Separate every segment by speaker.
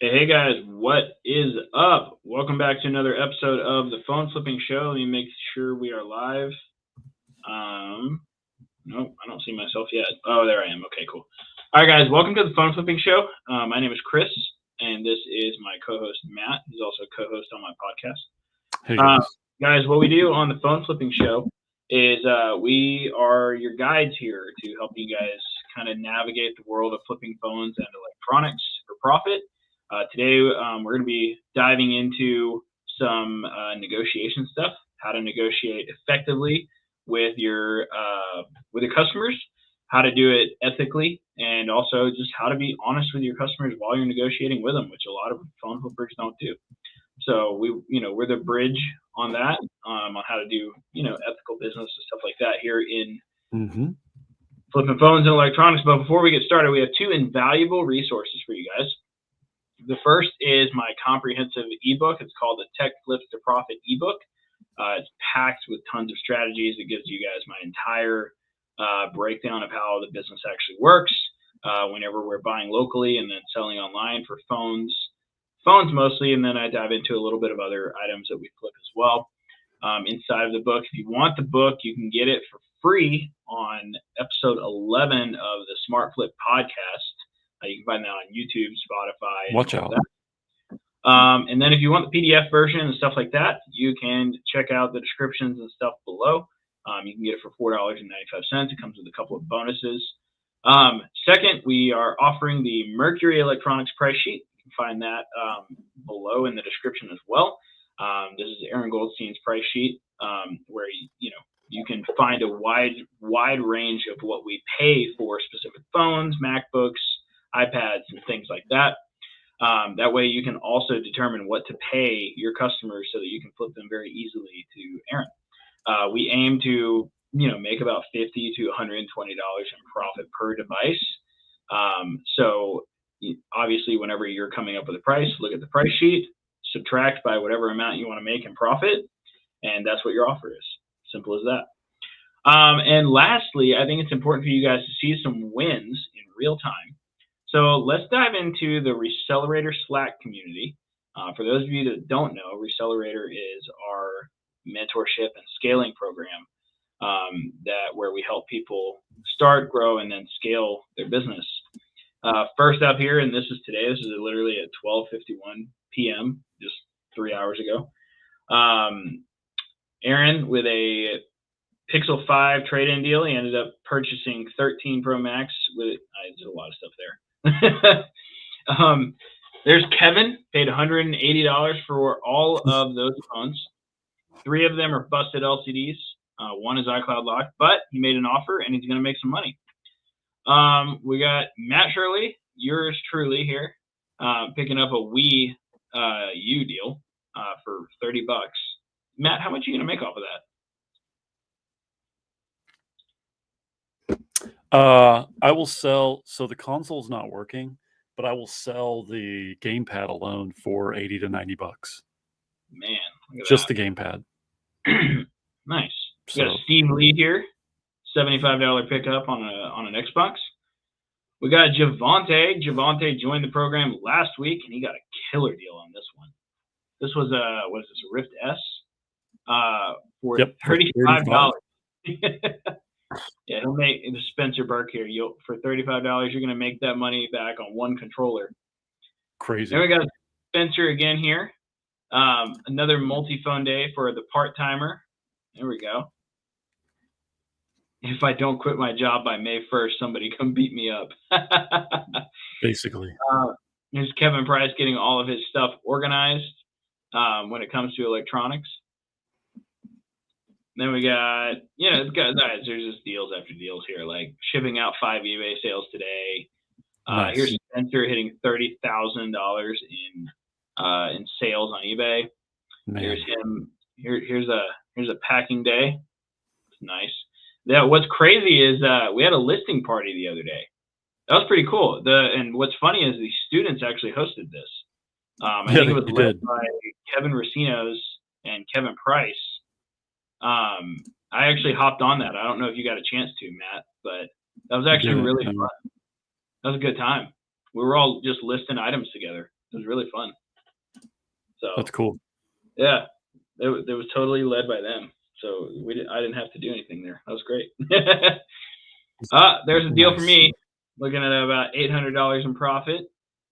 Speaker 1: Hey guys, what is up? Welcome back to another episode of the Phone Flipping Show. Let me make sure we are live. Nope, I don't see myself yet. Oh, there I am. Okay, cool. All right, guys, welcome to the Phone Flipping Show. My name is Chris, and this is my co-host Matt, who's also a co-host on my podcast.
Speaker 2: Hey guys.
Speaker 1: Guys, what we do on the Phone Flipping Show is we are your guides here to help you guys kind of navigate the world of flipping phones and electronics for profit. Today, we're going to be diving into some negotiation stuff, how to negotiate effectively with your customers, how to do it ethically, and also just how to be honest with your customers while you're negotiating with them, which a lot of phone flippers don't do. So we're the bridge on that, on how to do, ethical business and stuff like that here in flipping phones and electronics. But before we get started, we have two invaluable resources for you guys. The first is my comprehensive ebook. It's called the Tech Flips to Profit ebook. It's packed with tons of strategies. It gives you guys my entire breakdown of how the business actually works whenever we're buying locally and then selling online for phones mostly, and then I dive into a little bit of other items that we flip as well inside of the book. If you want the book, you can get it for free on episode 11 of the Smart Flip podcast. You can find that on YouTube, Spotify.
Speaker 2: Watch out.
Speaker 1: And then if you want the PDF version and stuff like that, you can check out the descriptions and stuff below. You can get it for $4.95. It comes with a couple of bonuses. Second, we are offering the Mercury Electronics price sheet. You can find that below in the description as well. This is Aaron Goldstein's price sheet, where you can find a wide range of what we pay for specific phones, MacBooks, iPads, and things like that. That way you can also determine what to pay your customers so that you can flip them very easily to Aaron. We aim to make about $50 to $120 in profit per device. So obviously whenever you're coming up with a price, look at the price sheet, subtract by whatever amount you want to make in profit, and that's what your offer is. Simple as that. And lastly, I think it's important for you guys to see some wins in real time. So let's dive into the Recelerator Slack community. For those of you that don't know, Recelerator is our mentorship and scaling program where we help people start, grow, and then scale their business. First up here, and this is today, this is literally at 12:51 p.m., just 3 hours ago. Aaron, with a Pixel 5 trade-in deal, he ended up purchasing 13 Pro Max with, there's a lot of stuff there. There's Kevin, paid $180 for all of those phones. 3 of them are busted LCDs. One is iCloud locked, but he made an offer and he's going to make some money. We got Matt Shirley, yours truly here, picking up a Wii U deal for $30. Matt, how much are you going to make off of
Speaker 2: that? I will sell. So the console's not working, but I will sell the gamepad alone for $80 to $90.
Speaker 1: Man, look at
Speaker 2: just
Speaker 1: that.
Speaker 2: The gamepad.
Speaker 1: Nice. We got Steve Lee here, $75 pickup on an Xbox. We got Javante. Javante joined the program last week, and he got a killer deal on this one. This was a Rift S for $35. Yeah, he'll make Spencer Burke here. For $35, you're going to make that money back on one controller.
Speaker 2: Crazy.
Speaker 1: Then we got Spencer again here. Another multi-phone day for the part-timer. There we go. If I don't quit my job by May 1st, somebody come beat me up.
Speaker 2: Basically.
Speaker 1: Here's Kevin Price getting all of his stuff organized when it comes to electronics. Then we got, there's just deals after deals here, like shipping out 5 eBay sales today.
Speaker 2: Nice.
Speaker 1: Here's Spencer hitting $30,000 in sales on eBay.
Speaker 2: Man.
Speaker 1: Here's him. Here's a packing day. It's nice. What's crazy is we had a listing party the other day. That was pretty cool. And what's funny is the students actually hosted this. I think it was led by Kevin Racinos and Kevin Price. I actually hopped on that. I don't know if you got a chance to, Matt, but that was actually really fun. That was a good time. We were all just listing items together. It was really fun. So
Speaker 2: That's cool.
Speaker 1: yeah, it was totally led by them. So I didn't have to do anything there. That was great. There's a deal for me. Looking at about $800 in profit.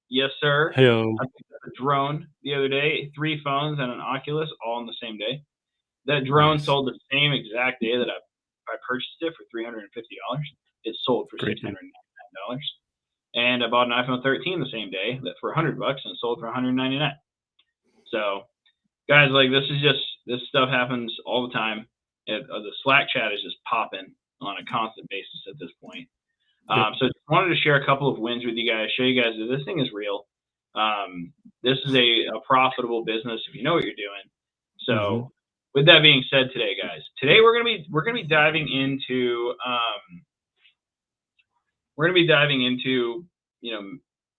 Speaker 1: Yes, sir.
Speaker 2: Hey-o.
Speaker 1: I picked up a drone the other day, 3 phones and an Oculus all on the same day. That drone sold the same exact day that I purchased it for $350. It sold for $699. And I bought an iPhone 13 the same day for $100 and it sold for $199. So guys, like this stuff happens all the time. The Slack chat is just popping on a constant basis at this point. So just wanted to share a couple of wins with you guys, show you guys that this thing is real. This is a profitable business if you know what you're doing. So with that being said, today, guys, we're gonna be diving into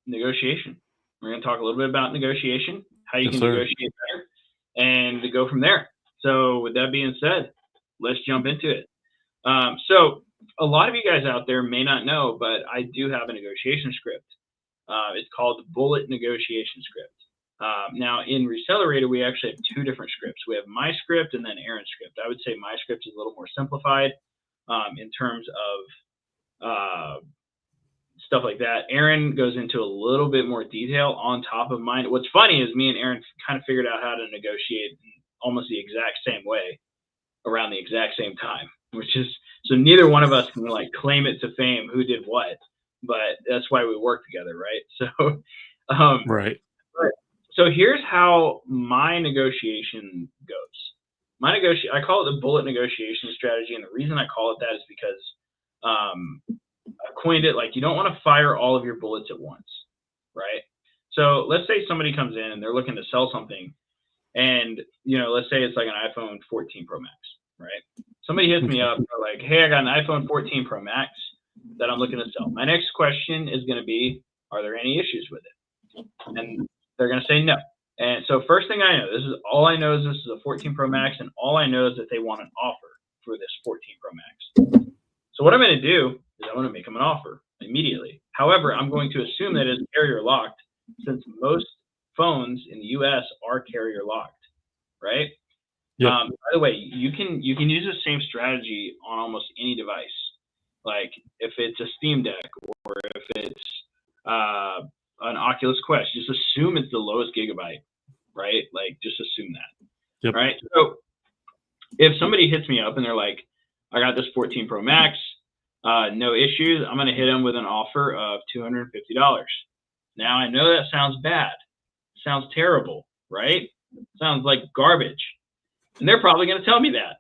Speaker 1: negotiation. We're gonna talk a little bit about negotiation, how you can negotiate better, and to go from there. So with that being said, let's jump into it. So a lot of you guys out there may not know, but I do have a negotiation script. It's called the Bullet Negotiation Script. Now in Recelerator, we actually have 2 different scripts. We have my script and then Aaron's script. I would say my script is a little more simplified in terms of stuff like that. Aaron goes into a little bit more detail on top of mine. What's funny is me and Aaron kind of figured out how to negotiate in almost the exact same way around the exact same time, which is, so neither one of us can like claim it to fame who did what, but that's why we work together, right? So, so here's how my negotiation goes. I call it the bullet negotiation strategy, and the reason I call it that is because I coined it like you don't want to fire all of your bullets at once, right? So let's say somebody comes in and they're looking to sell something, and let's say it's like an iPhone 14 Pro Max, right? Somebody hits me up and they're like, hey, I got an iPhone 14 Pro Max that I'm looking to sell. My next question is going to be, are there any issues with it? And they're going to say no. And so first thing I know, this is a 14 Pro Max, and all I know is that they want an offer for this 14 Pro Max. So what I'm going to do is I'm going to make them an offer immediately. However, I'm going to assume that it's carrier locked, since most phones in the US are carrier locked, right? By the way, you can use the same strategy on almost any device. Like if it's a Steam Deck or if it's an Oculus Quest, just assume it's the lowest gigabyte, right? Like just assume that, right? So if somebody hits me up and they're like, I got this 14 Pro Max, no issues, I'm going to hit them with an offer of $250. Now I know that sounds bad, sounds terrible, right? Sounds like garbage. And they're probably going to tell me that.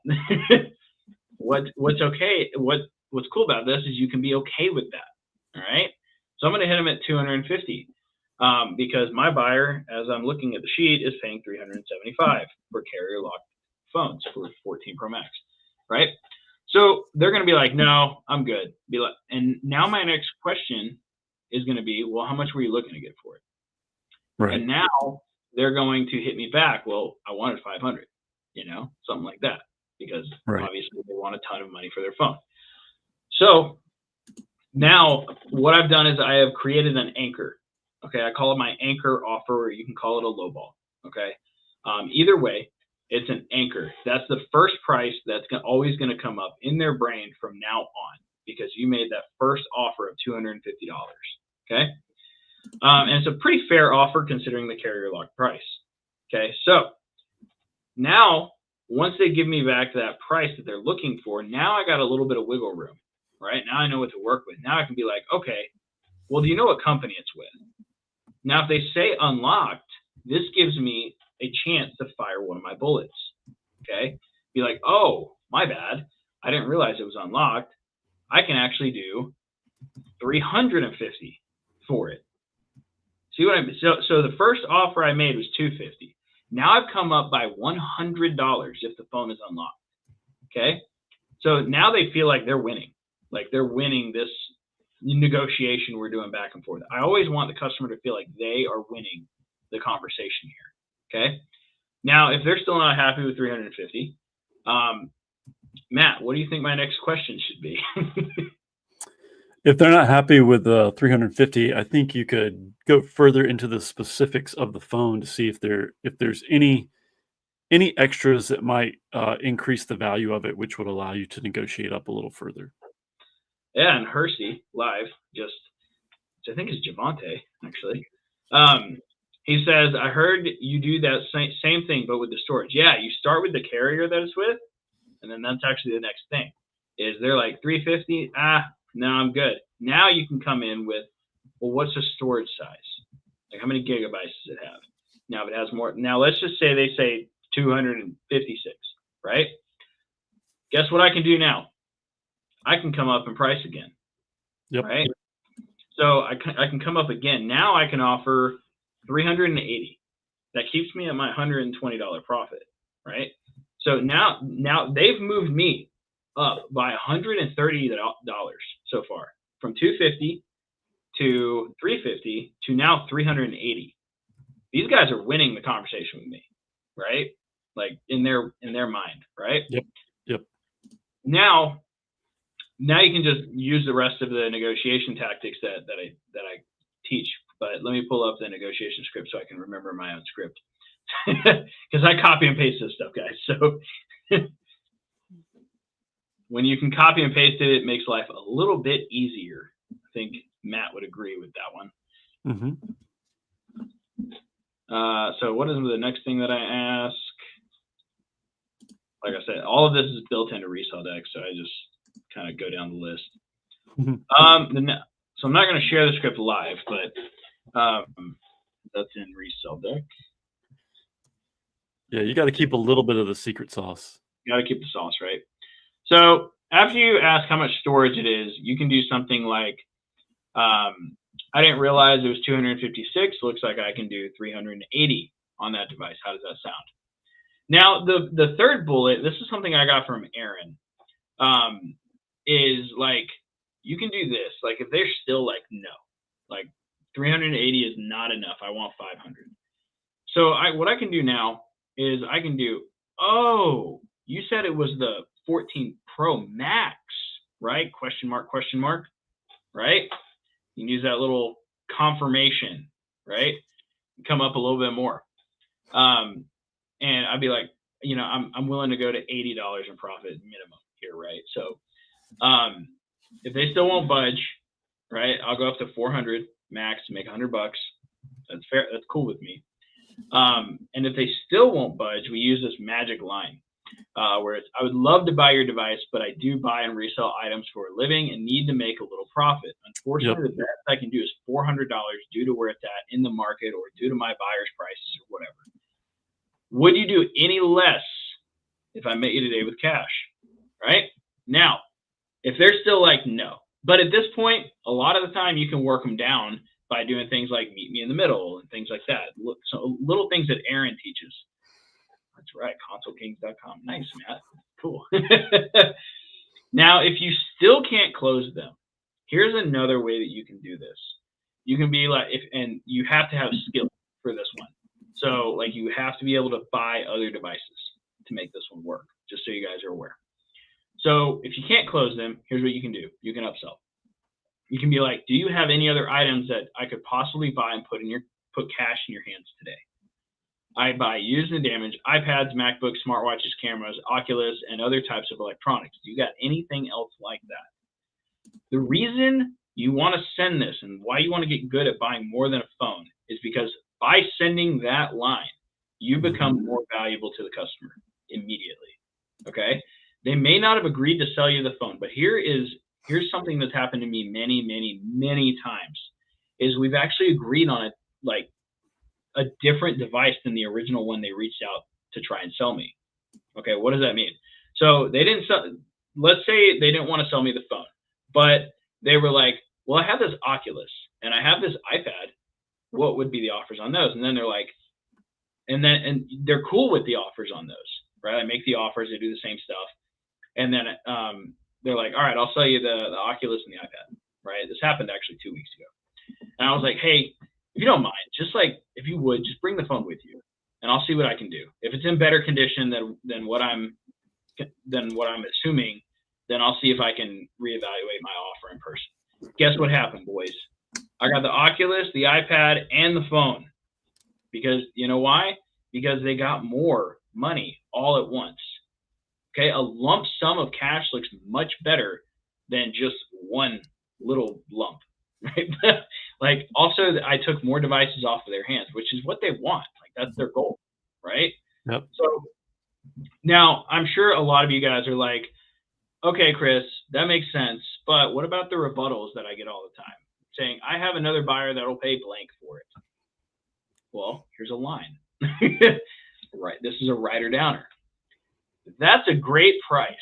Speaker 1: What's okay? What's cool about this is you can be okay with that. All right. So I'm going to hit them at $250 because my buyer, as I'm looking at the sheet, is paying $375 for carrier locked phones for 14 Pro Max. Right. So they're going to be like, no, I'm good. And now my next question is going to be, well, how much were you looking to get for it? Right. And now they're going to hit me back. Well, I wanted 500. Something like that, because obviously they want a ton of money for their phone. So now what I've done is I have created an anchor. Okay. I call it my anchor offer, or you can call it a lowball. Okay. Either way, it's an anchor. That's the first price that's always going to come up in their brain from now on, because you made that first offer of $250. Okay. And it's a pretty fair offer considering the carrier lock price. Okay. So now, once they give me back that price that they're looking for, now I got a little bit of wiggle room, right? Now I know what to work with. Now I can be like, okay, well, do you know what company it's with? Now, if they say unlocked, this gives me a chance to fire one of my bullets, okay? Be like, oh, my bad. I didn't realize it was unlocked. I can actually do $350 for it. See what I mean? So the first offer I made was $250. Now I've come up by $100 if the phone is unlocked. Okay. So now they feel like they're winning. Like they're winning this negotiation we're doing back and forth. I always want the customer to feel like they are winning the conversation here. Okay. Now, if they're still not happy with $350, Matt, what do you think my next question should be?
Speaker 2: If they're not happy with the 350, I think you could go further into the specifics of the phone to see if there's any extras that might increase the value of it, which would allow you to negotiate up a little further.
Speaker 1: Yeah, and Hersey live just, which I think is Javante actually. He says, I heard you do that same thing, but with the storage. Yeah, you start with the carrier that it's with, and then that's actually the next thing. Is they're like 350? No, I'm good. Now you can come in with, well, what's the storage size? Like how many gigabytes does it have? Now if it has more, now let's just say they say 256, right? Guess what I can do now? I can come up and price again,
Speaker 2: Yep.
Speaker 1: right? So I can come up again. Now I can offer 380. That keeps me at my $120 profit, right? So now they've moved me up by $130 so far, from 250 to 350 to now 380. These guys are winning the conversation with me, right? Like in their mind, right?
Speaker 2: Yep.
Speaker 1: Now you can just use the rest of the negotiation tactics that I teach. But let me pull up the negotiation script so I can remember my own script, because I copy and paste this stuff, guys. So when you can copy and paste it, it makes life a little bit easier. I think Matt would agree with that one.
Speaker 2: Mm-hmm.
Speaker 1: So what is the next thing that I ask? Like I said, all of this is built into Resell Deck, so I just kind of go down the list. So I'm not going to share the script live, but that's in Resell Deck.
Speaker 2: Yeah, you got to keep a little bit of the secret sauce.
Speaker 1: You got to keep the sauce, right? So after you ask how much storage it is, you can do something like, I didn't realize it was 256. Looks like I can do 380 on that device. How does that sound? Now, the third bullet, this is something I got from Aaron, is like, you can do this. Like if they're still like, no, like 380 is not enough. I want 500. So what I can do now is I can do, oh, you said it was the 14 Pro Max, right? Question mark, right? You can use that little confirmation, right? Come up a little bit more. And I'd be like, I'm willing to go to $80 in profit minimum here, right? So if they still won't budge, right, I'll go up to 400 max to make $100. That's fair. That's cool with me. And if they still won't budge, we use this magic line where it's, I would love to buy your device, but I do buy and resell items for a living and need to make a little profit. Unfortunately, the best I can do is $400 due to where it's at in the market or due to my buyer's prices or whatever. Would you do any less if I met you today with cash, right? Now, if they're still like, no. But at this point, a lot of the time you can work them down by doing things like meet me in the middle and things like that. So little things that Aaron teaches. That's right, consolekings.com. Nice, Matt. Cool. Now, if you still can't close them, here's another way that you can do this. You can be like, and you have to have skill for this one. So like you have to be able to buy other devices to make this one work, just so you guys are aware. So if you can't close them, here's what you can do. You can upsell. You can be like, do you have any other items that I could possibly buy and put cash in your hands today? I buy used and damaged iPads, MacBooks, smartwatches, cameras, Oculus, and other types of electronics. Do you got anything else like that? The reason you want to send this and why you want to get good at buying more than a phone is because by sending that line, you become more valuable to the customer immediately, okay? They may not have agreed to sell you the phone, but here's something that's happened to me many, many, many times, is we've actually agreed on a different device than the original one they reached out to try and sell me. Okay, what does that mean? So they didn't sell, let's say they didn't want to sell me the phone, but they were like, well, I have this Oculus and I have this iPad. What would be the offers on those? And then they're like, and they're cool with the offers on those, right? I make the offers, they do the same stuff. And then they're like, all right, I'll sell you the Oculus and the iPad, right? This happened actually 2 weeks ago. And I was like, hey, if you don't mind, just like, if you would, just bring the phone with you and I'll see what I can do. If it's in better condition than what I'm assuming, then I'll see if I can reevaluate my offer in person. Guess what happened, boys? I got the Oculus, the iPad, and the phone. Because you know why? Because they got more money all at once. Okay, a lump sum of cash looks much better than just one little lump, right? Like, also, I took more devices off of their hands, which is what they want. Like, that's their goal, right?
Speaker 2: Yep.
Speaker 1: So now I'm sure a lot of you guys are like, okay, Chris, that makes sense, but what about the rebuttals that I get all the time? Saying, I have another buyer that'll pay blank for it. Well, here's a line. Right, this is a writer downer. That's a great price.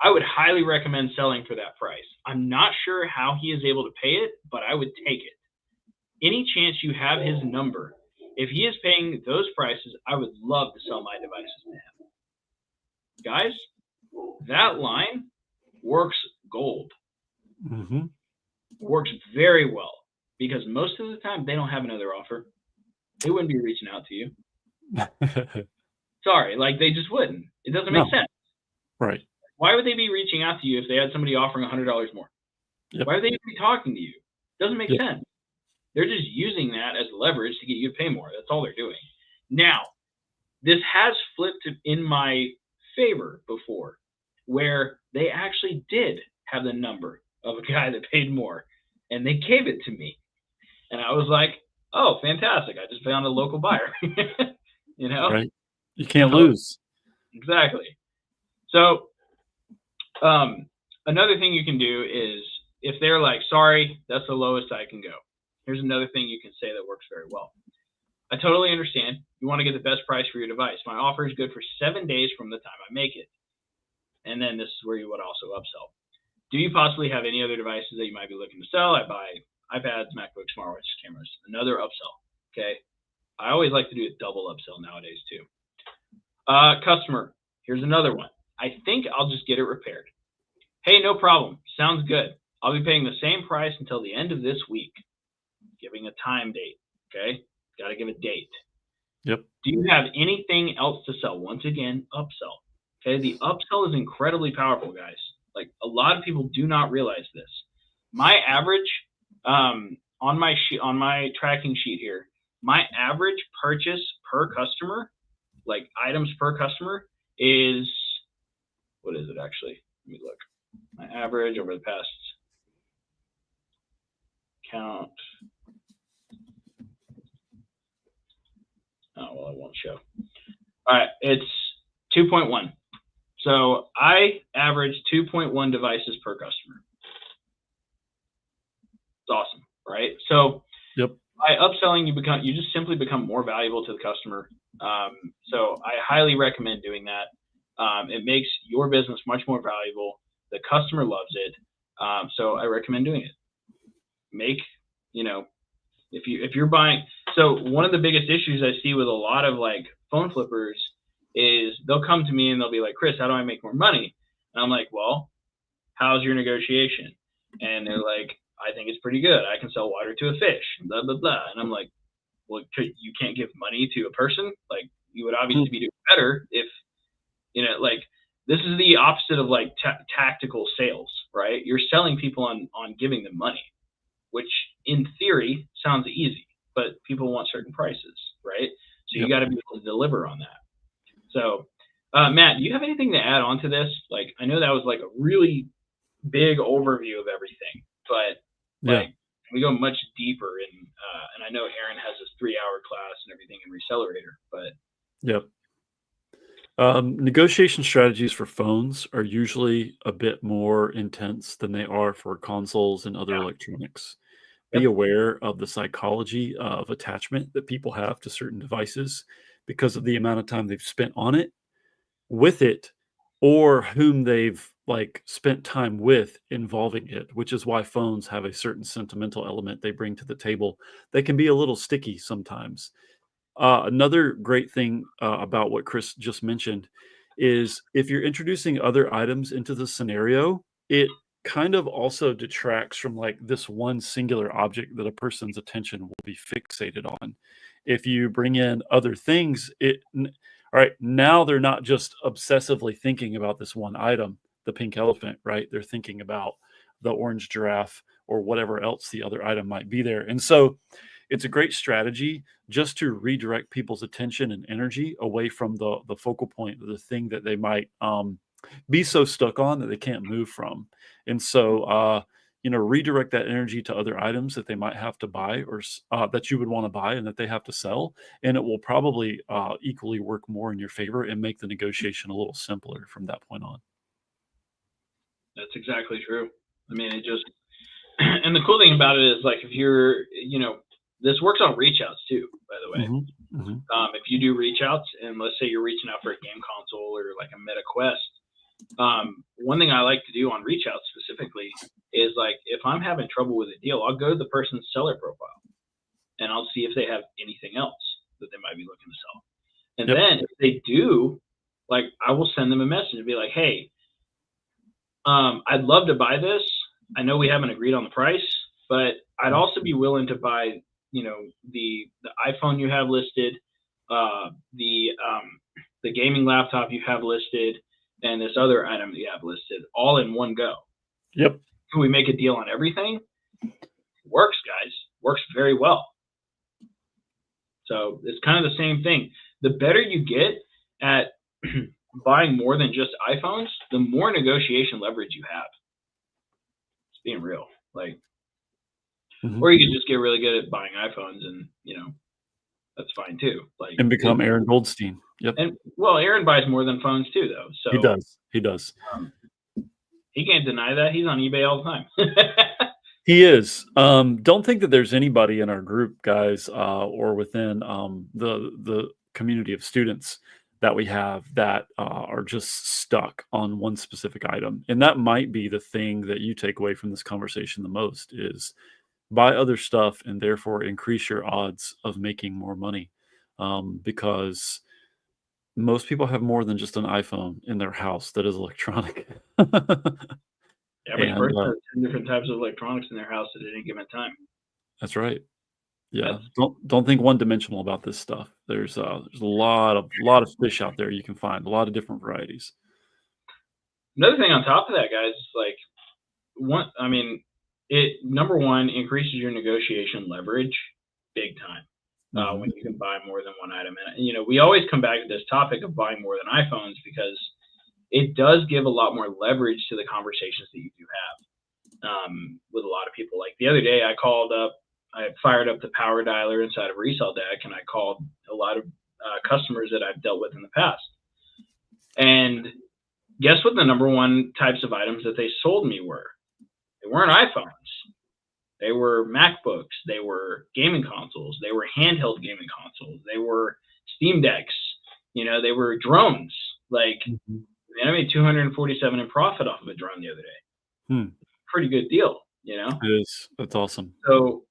Speaker 1: I would highly recommend selling for that price. I'm not sure how he is able to pay it, but I would take it. Any chance you have his number, if he is paying those prices, I would love to sell my devices to him. Guys, that line works gold.
Speaker 2: Mm-hmm.
Speaker 1: Works very well, because most of the time they don't have another offer. They wouldn't be reaching out to you. Sorry, like, they just wouldn't. It doesn't make sense.
Speaker 2: Right.
Speaker 1: Why would they be reaching out to you if they had somebody offering $100 more?
Speaker 2: Yep.
Speaker 1: Why would they even be talking to you? Doesn't make
Speaker 2: Yep.
Speaker 1: sense. They're just using that as leverage to get you to pay more. That's all they're doing. Now, this has flipped in my favor before, where they actually did have the number of a guy that paid more, and they gave it to me. And I was like, oh, fantastic. I just found a local buyer. You know?
Speaker 2: Right. You can't lose.
Speaker 1: Exactly. So another thing you can do is, if they're like, sorry, that's the lowest I can go, here's another thing you can say that works very well. I totally understand. You want to get the best price for your device. My offer is good for 7 days from the time I make it. And then this is where you would also upsell. Do you possibly have any other devices that you might be looking to sell? I buy iPads, MacBooks, smartwatches, cameras. Another upsell. Okay. I always like to do a double upsell nowadays too. Customer, here's another one. I think I'll just get it repaired. Hey, no problem. Sounds good. I'll be paying the same price until the end of this week. Giving a time date. Okay. Got to give a date.
Speaker 2: Yep.
Speaker 1: Do you have anything else to sell? Once again, upsell. Okay. The upsell is incredibly powerful, guys. Like, a lot of people do not realize this. My average, on my tracking sheet here, my average purchase per customer, like items per customer, is, what is it actually? Let me look. My average over the past count. Oh, well, it won't show. All right, it's 2.1. So I average 2.1 devices per customer. It's awesome, right? So
Speaker 2: Yep.
Speaker 1: by upselling, you just simply become more valuable to the customer. So I highly recommend doing that. It makes your business much more valuable. The customer loves it. So I recommend doing it. If you're buying, so one of the biggest issues I see with a lot of like phone flippers is they'll come to me and they'll be like, Chris, how do I make more money? And I'm like, well, how's your negotiation? And they're like, I think it's pretty good. I can sell water to a fish, blah, blah, blah. And I'm like, well, you can't give money to a person? Like, you would obviously be doing better if, like, this is the opposite of like tactical sales, right? You're selling people on giving them money, which in theory sounds easy, but people want certain prices, right? So you got to be able to deliver on that. So, Matt, do you have anything to add on to this? Like, I know that was like a really big overview of everything, but like, we go much deeper in, and I know Aaron has this 3-hour class and everything in Recelerator, but.
Speaker 2: Yep. Negotiation strategies for phones are usually a bit more intense than they are for consoles and other electronics. Be aware of the psychology of attachment that people have to certain devices because of the amount of time they've spent on it, with it, or whom they've like spent time with involving it, which is why phones have a certain sentimental element they bring to the table. They can be a little sticky sometimes. Another great thing about what Chris just mentioned is if you're introducing other items into the scenario, it kind of also detracts from like this one singular object that a person's attention will be fixated on. If you bring in other things, all right, now they're not just obsessively thinking about this one item, the pink elephant, right? They're thinking about the orange giraffe or whatever else the other item might be there. And so it's a great strategy just to redirect people's attention and energy away from the focal point, the thing that they might be so stuck on that they can't move from. And so, redirect that energy to other items that they might have to buy, or that you would want to buy and that they have to sell. And it will probably equally work more in your favor and make the negotiation a little simpler from that point on.
Speaker 1: That's exactly true. I mean, it just, and the cool thing about it is, like, if you're, this works on reach outs too, by the way.
Speaker 2: Mm-hmm. Mm-hmm.
Speaker 1: If you do reach outs, and let's say you're reaching out for a game console or like a Meta Quest, one thing I like to do on reach outs specifically is, like, if I'm having trouble with a deal, I'll go to the person's seller profile and I'll see if they have anything else that they might be looking to sell. And then if they do, like, I will send them a message and be like, hey, I'd love to buy this. I know we haven't agreed on the price, but I'd also be willing to buy, the iPhone you have listed, the gaming laptop you have listed, and this other item that you have listed, all in one go.
Speaker 2: Yep.
Speaker 1: Can we make a deal on everything? Works, guys. Works very well. So it's kind of the same thing. The better you get at buying more than just iPhones, the more negotiation leverage you have. It's being real. Like, or you could just get really good at buying iPhones, and that's fine too. Like,
Speaker 2: and become Aaron Goldstein. Yep.
Speaker 1: And Aaron buys more than phones too, though. So
Speaker 2: he does.
Speaker 1: He can't deny that. He's on eBay all the time.
Speaker 2: He is. Don't think that there's anybody in our group, guys, or within the community of students that we have that are just stuck on one specific item. And that might be the thing that you take away from this conversation the most is buy other stuff and therefore increase your odds of making more money. Because most people have more than just an iPhone in their house that is electronic.
Speaker 1: Every person has 10 different types of electronics in their house at any given time.
Speaker 2: That's right. Yeah. Don't think one dimensional about this stuff. There's a lot of fish out there you can find, a lot of different varieties.
Speaker 1: Another thing on top of that, guys, is like it number one increases your negotiation leverage big time. When you can buy more than one item. And we always come back to this topic of buying more than iPhones because it does give a lot more leverage to the conversations that you do have with a lot of people. Like the other day, I fired up the power dialer inside of Resell Deck, and I called a lot of customers that I've dealt with in the past. And guess what the number one types of items that they sold me were? They weren't iPhones. They were MacBooks. They were gaming consoles. They were handheld gaming consoles. They were Steam Decks. They were drones. Like, man, I made $247 in profit off of a drone the other day. Pretty good deal, It
Speaker 2: is. That's awesome.
Speaker 1: So,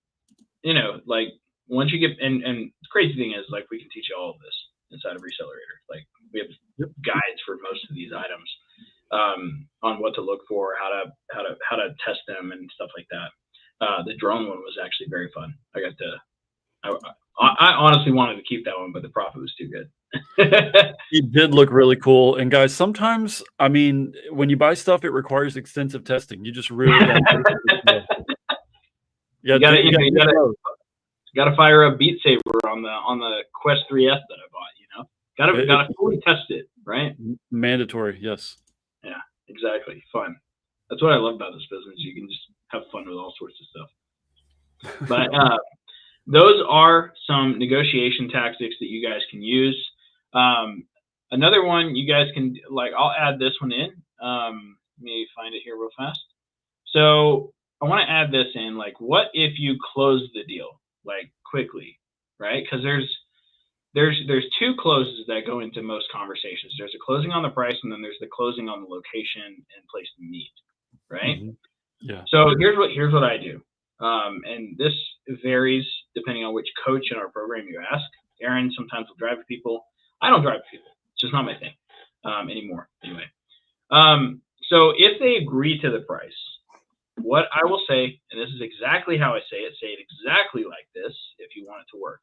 Speaker 1: like, once you get, and the crazy thing is, like, we can teach you all of this inside of Recelerator. Like, we have guides for most of these items on what to look for, how to test them and stuff like that. The drone one was actually very fun. I honestly wanted to keep that one, but the profit was too good.
Speaker 2: It did look really cool. And guys, sometimes, when you buy stuff, it requires extensive testing. You just really
Speaker 1: you gotta fire up Beat Saber on the Quest 3S that I bought. Gotta fully test it, right?
Speaker 2: Mandatory, yes.
Speaker 1: Yeah, exactly. Fun. That's what I love about this business. You can just have fun with all sorts of stuff. But those are some negotiation tactics that you guys can use. Another one you guys can, like, I'll add this one in. Let me find it here real fast. So I want to add this in, like, what if you close the deal, like, quickly, right? Because there's two closes that go into most conversations. There's a closing on the price, and then there's the closing on the location and place to meet, right?
Speaker 2: Yeah.
Speaker 1: So here's what I do, and this varies depending on which coach in our program you ask. Aaron sometimes will drive people. I don't drive people. It's just not my thing anymore. Anyway, so if they agree to the price, what I will say, and this is exactly how I say it exactly like this if you want it to work.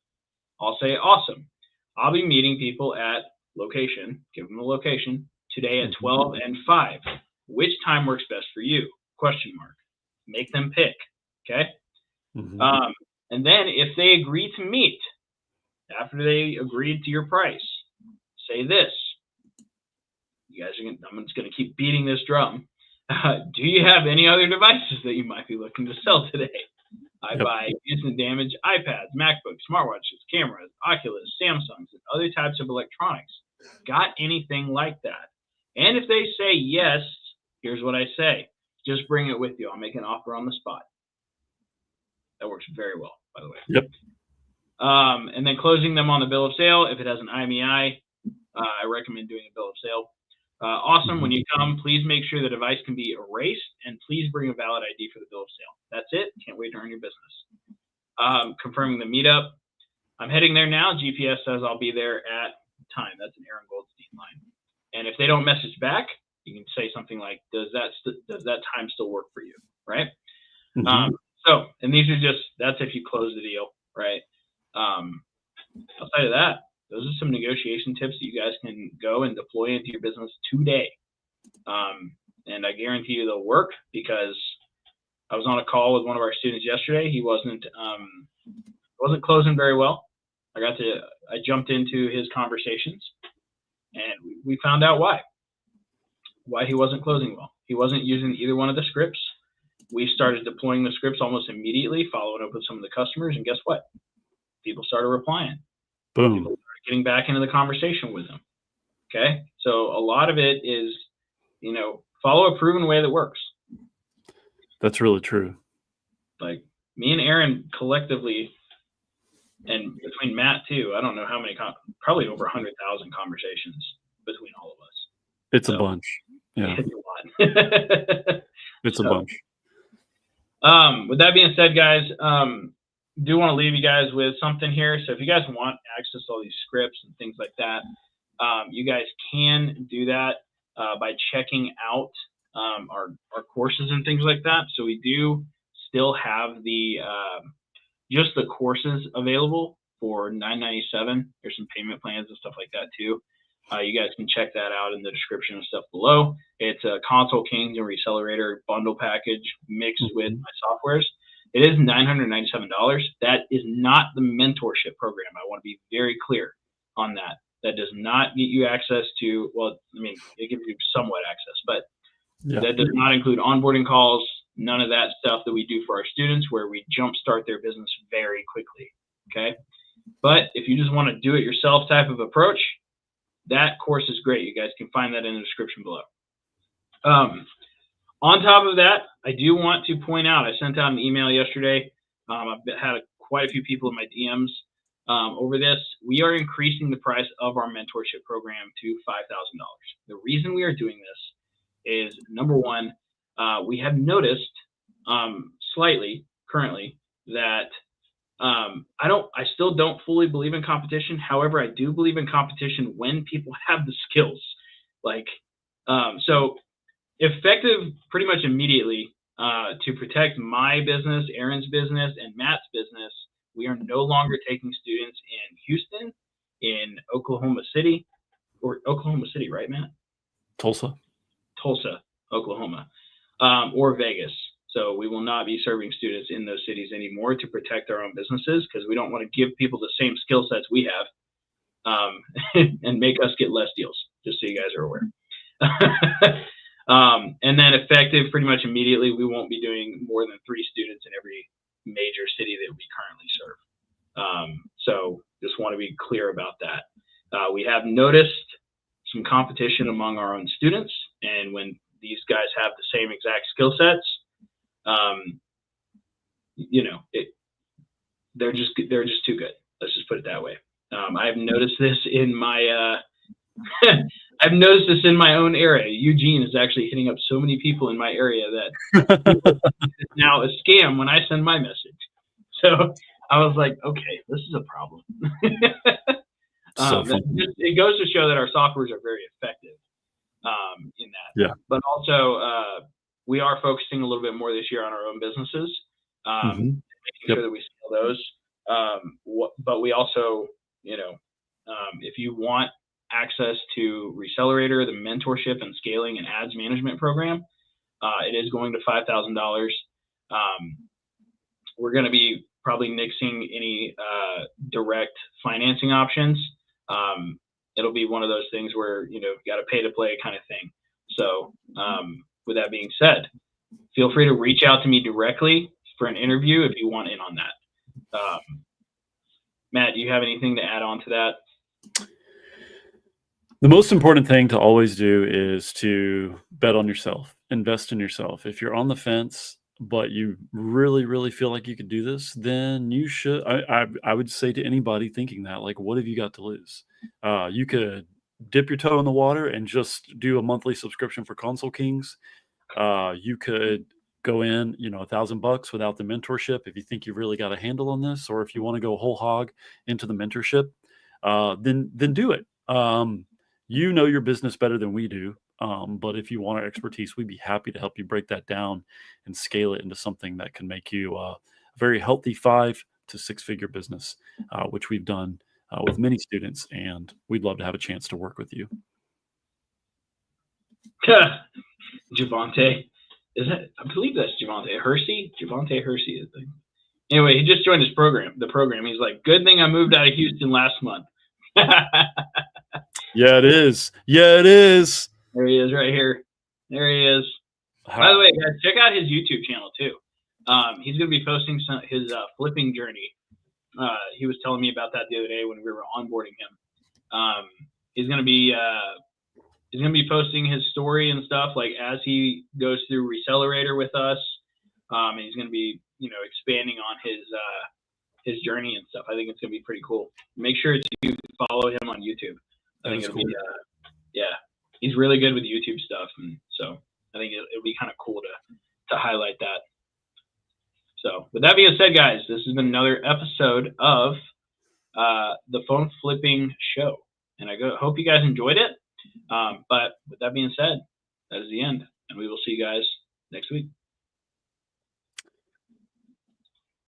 Speaker 1: I'll say, awesome. I'll be meeting people at location, give them the location, today at 12 and 5. Which time works best for you? Question mark. Make them pick. Okay.
Speaker 2: Mhm.
Speaker 1: And then if they agree to meet after they agreed to your price, say this. You guys are I'm just going to keep beating this drum. Do you have any other devices that you might be looking to sell today? I buy instant damage iPads, MacBooks, smartwatches, cameras, Oculus, Samsungs, and other types of electronics. Got anything like that? And if they say yes, here's what I say. Just bring it with you. I'll make an offer on the spot. That works very well, by the way.
Speaker 2: Yep.
Speaker 1: And then closing them on the bill of sale. If it has an IMEI, I recommend doing a bill of sale. Awesome. When you come, please make sure the device can be erased, and please bring a valid ID for the bill of sale. That's it. Can't wait to earn your business. Confirming the meetup. I'm heading there now. GPS says I'll be there at time. That's an Aaron Goldstein line. And if they don't message back, you can say something like, does that time still work for you? Right? So, and these are just, that's if you close the deal, right? Outside of that, those are some negotiation tips that you guys can go and deploy into your business today. And I guarantee you they'll work, because I was on a call with one of our students yesterday. He wasn't closing very well. I jumped into his conversations, and we found out why he wasn't closing well. He wasn't using either one of the scripts. We started deploying the scripts almost immediately, following up with some of the customers, and guess what? People started replying.
Speaker 2: Boom.
Speaker 1: People started getting back into the conversation with them. Okay? So a lot of it is, follow a proven way that works.
Speaker 2: That's really true.
Speaker 1: Like, me and Aaron collectively, and between Matt too, I don't know how many, probably over 100,000 conversations between all of us.
Speaker 2: It's a bunch. Yeah.
Speaker 1: It's a lot.
Speaker 2: It's a bunch.
Speaker 1: With that being said, guys, do want to leave you guys with something here. So if you guys want access to all these scripts and things like that, you guys can do that by checking out our courses and things like that. So we do still have the just the courses available for $9.97. There's some payment plans and stuff like that too. You guys can check that out in the description and stuff below. It's a Console Kings and Recelerator bundle package mixed with my softwares. It is $997. That is not the mentorship program. I want to be very clear on that. That does not get you access to, well, I mean, it gives you somewhat access, but that does not include onboarding calls, none of that stuff that we do for our students where we jumpstart their business very quickly, okay? But if you just want to do it yourself type of approach, that course is great. You guys can find that in the description below. On top of that, I do want to point out, I sent out an email yesterday. I've had quite a few people in my DMs over this. We are increasing the price of our mentorship program to $5,000. The reason we are doing this is, number one, we have noticed slightly currently that I still don't fully believe in competition. However, I do believe in competition when people have the skills. So effective pretty much immediately to protect my business, Aaron's business, and Matt's business, we are no longer taking students in Houston, in Oklahoma City, right, Matt?
Speaker 2: Tulsa,
Speaker 1: Oklahoma, or Vegas. So we will not be serving students in those cities anymore to protect our own businesses, because we don't want to give people the same skill sets we have and make us get less deals, just so you guys are aware. And then effective pretty much immediately, we won't be doing more than 3 students in every major city that we currently serve. So just want to be clear about that. We have noticed some competition among our own students, and when these guys have the same exact skill sets, they're just too good. Let's just put it that way. I've noticed this in my I've noticed this in my own area. Eugene is actually hitting up so many people in my area that it's now a scam when I send my message. So I was like, okay, this is a problem. It goes to show that our softwares are very effective in that.
Speaker 2: Yeah.
Speaker 1: But also, we are focusing a little bit more this year on our own businesses, making sure that we scale those. But we also, if you want access to Recelerator, the mentorship and scaling and ads management program, it is going to $5,000. going to be probably nixing any direct financing options. It'll be one of those things where, you got to pay to play kind of thing. So with that being said, feel free to reach out to me directly for an interview if you want in on that. Matt, do you have anything to add on to that?
Speaker 2: The most important thing to always do is to bet on yourself, invest in yourself. If you're on the fence, but you really, really feel like you could do this, then you should. I would say to anybody thinking that, like, what have you got to lose? You could dip your toe in the water and just do a monthly subscription for Console Kings. You could go in, $1,000 without the mentorship if you think you've really got a handle on this, or if you want to go whole hog into the mentorship, then do it. You know your business better than we do. But if you want our expertise, we'd be happy to help you break that down and scale it into something that can make you a very healthy 5 to 6 figure business, which we've done with many students, and we'd love to have a chance to work with you.
Speaker 1: Javante, is it? I believe that's Javante Hersey. Javante Hersey is the. Anyway, he just joined his program. The program. He's like, good thing I moved out of Houston last month.
Speaker 2: Yeah, it is. Yeah, it is.
Speaker 1: There he is, right here. There he is. By the way, guys, check out his YouTube channel too. He's going to be posting his flipping journey. He was telling me about that the other day when we were onboarding him. He's going to be posting his story and stuff like as he goes through Recelerator with us. And he's going to be, expanding on his journey and stuff. I think it's going to be pretty cool. Make sure to follow him on YouTube. I think it'll be, he's really good with YouTube stuff, and so I think it'll be kind of cool to highlight that. So with that being said, guys, this has been another episode of the Phone Flipping Show, and I hope you guys enjoyed it. But with that being said, that is the end, and we will see you guys next week.